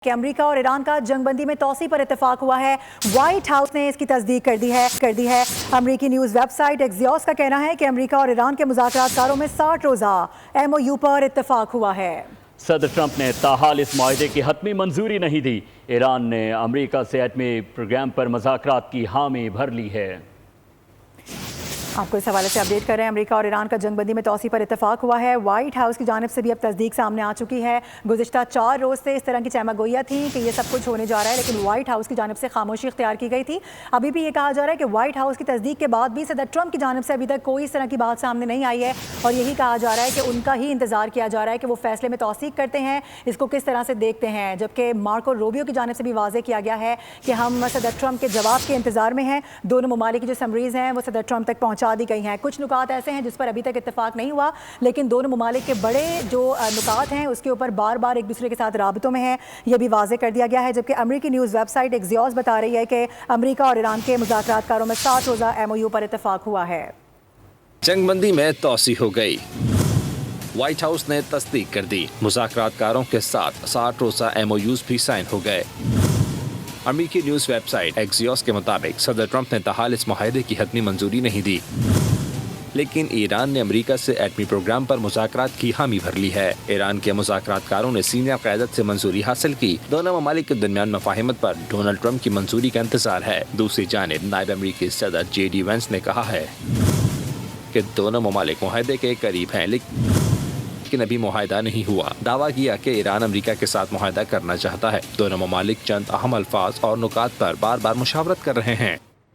کہ امریکہ اور ایران کا جنگ بندی میں توسیع پر اتفاق ہوا ہے۔ وائٹ ہاؤس نے اس کی تصدیق کر دی ہے۔ امریکی نیوز ویب سائٹ ایکزیوس کا کہنا ہے کہ امریکہ اور ایران کے مذاکرات کاروں میں 60 روزہ MOU پر اتفاق ہوا ہے۔ صدر ٹرمپ نے تاحال اس معاہدے کی حتمی منظوری نہیں دی۔ ایران نے امریکہ سے ایٹمی پروگرام پر مذاکرات کی حامی بھر لی ہے۔ آپ کو اس حوالے سے اپڈیٹ کر رہے ہیں۔ امریکہ اور ایران کا جنگ بندی میں توسیع پر اتفاق ہوا ہے۔ وائٹ ہاؤس کی جانب سے بھی اب تصدیق سامنے آ چکی ہے۔ گزشتہ 4 روز سے اس طرح کی چہمہ گوئیاں تھیں کہ یہ سب کچھ ہونے جا رہا ہے، لیکن وائٹ ہاؤس کی جانب سے خاموشی اختیار کی گئی تھی۔ ابھی بھی یہ کہا جا رہا ہے کہ وائٹ ہاؤس کی تصدیق کے بعد بھی صدر ٹرمپ کی جانب سے ابھی تک کوئی اس طرح کی بات سامنے نہیں آئی ہے، اور یہی کہا جا رہا ہے کہ ان کا ہی انتظار کیا جا رہا ہے کہ وہ فیصلے میں توثیق کرتے ہیں، اس کو کس طرح سے دیکھتے ہیں۔ جبکہ مارکو روبیو کی جانب سے بھی واضح کیا گیا ہے کہ ہم صدر ٹرمپ کے جواب کے انتظار میں ہیں۔ دونوں ممالک کی جو سمریز ہیں وہ صدر ٹرمپ تک پہنچا دی گئی ہیں۔ کچھ نکات ایسے ہیں جس پر ابھی تک اتفاق نہیں ہوا، لیکن دونوں ممالک کے بڑے جو نکات ہیں اس کے اوپر بار بار ایک دوسرے کے ساتھ رابطوں میں ہیں، یہ بھی واضح کر دیا گیا ہے۔ جبکہ امریکی نیوز ویب سائٹ ایکزیوس بتا رہی ہے کہ امریکہ اور ایران کے مذاکرات کاروں میں 60 روزہ MOU پر اتفاق ہوا ہے۔ جنگ بندی میں توسیع ہو گئی۔ وائٹ ہاؤس نے تصدیق کر دی۔ مذاکرات کاروں کے ساتھ 60 روزہ MOUs بھی سائن ہو گئے۔ امریکی نیوز ویب سائٹ ایکزیوس کے مطابق صدر ٹرمپ نے تاحال اس معاہدے کی حتمی منظوری نہیں دی، لیکن ایران نے امریکہ سے ایٹمی پروگرام پر مذاکرات کی حامی بھر لی ہے۔ ایران کے مذاکرات کاروں نے سینئر قیادت سے منظوری حاصل کی۔ دونوں ممالک کے درمیان مفاہمت پر ڈونلڈ ٹرمپ کی منظوری کا انتظار ہے۔ دوسری جانب نائب امریکی صدر JD وینس نے کہا ہے کہ دونوں ممالک معاہدے کے قریب ہیں، لیکن ابھی معاہدہ نہیں ہوا۔ دعویٰ کیا کہ ایران امریکہ کے ساتھ معاہدہ کرنا چاہتا ہے۔ دونوں ممالک چند اہم الفاظ اور نکات پر بار بار مشاورت کر رہے ہیں۔